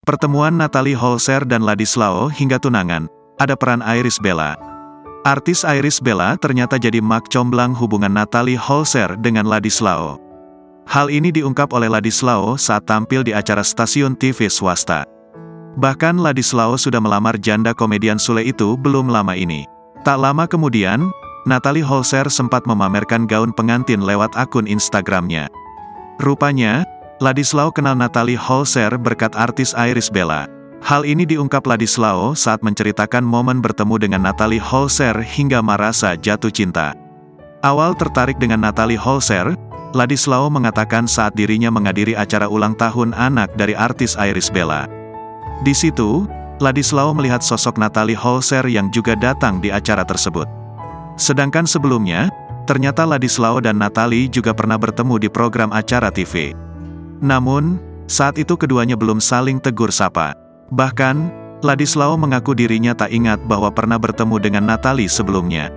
Pertemuan Natalie Holzer dan Ladislao hingga tunangan, ada peran Irish Bella. Artis Irish Bella ternyata jadi mak comblang hubungan Natalie Holzer dengan Ladislao. Hal ini diungkap oleh Ladislao saat tampil di acara stasiun TV swasta. Bahkan Ladislao sudah melamar janda komedian Sule itu belum lama ini. Tak lama kemudian, Natalie Holzer sempat memamerkan gaun pengantin lewat akun Instagramnya. Rupanya, Ladislao kenal Natalie Holzer berkat artis Irish Bella. Hal ini diungkap Ladislao saat menceritakan momen bertemu dengan Natalie Holzer hingga merasa jatuh cinta. Awal tertarik dengan Natalie Holzer, Ladislao mengatakan saat dirinya menghadiri acara ulang tahun anak dari artis Irish Bella. Di situ, Ladislao melihat sosok Natalie Holzer yang juga datang di acara tersebut. Sedangkan sebelumnya, ternyata Ladislao dan Natalie juga pernah bertemu di program acara TV. Namun, saat itu keduanya belum saling tegur sapa. Bahkan, Ladislao mengaku dirinya tak ingat bahwa pernah bertemu dengan Natalie sebelumnya.